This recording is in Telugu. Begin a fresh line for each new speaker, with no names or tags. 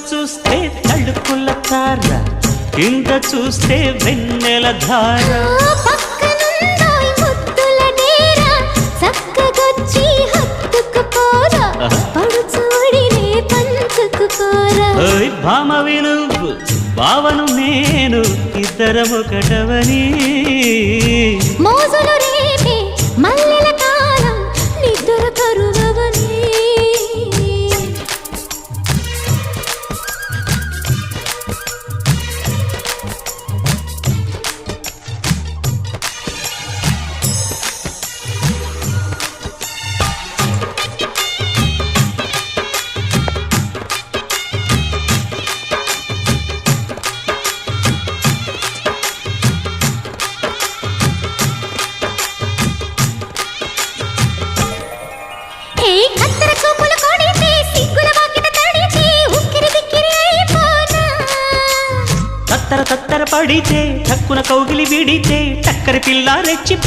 చూస్తే తడుకుల తార, కింద చూస్తే వెన్నెల ధార.
పక్కనుందోయ్ ముద్దుల డేరా, చక్కగొచ్చి హత్తుకుపోరా, పడుచోడినే పంచుకుపోరా.
ఓయ్ భామవి నువ్వు, భావను నేను, ఇద్దరమొకటవని.
మోజులు రేపే మల్లెల కాలం, నిద్ర కరువవని.
తత్తర తత్తర పడితే, తక్కున కౌగిలి విడితే, చక్కరి పిల్ల రెచ్చిపో.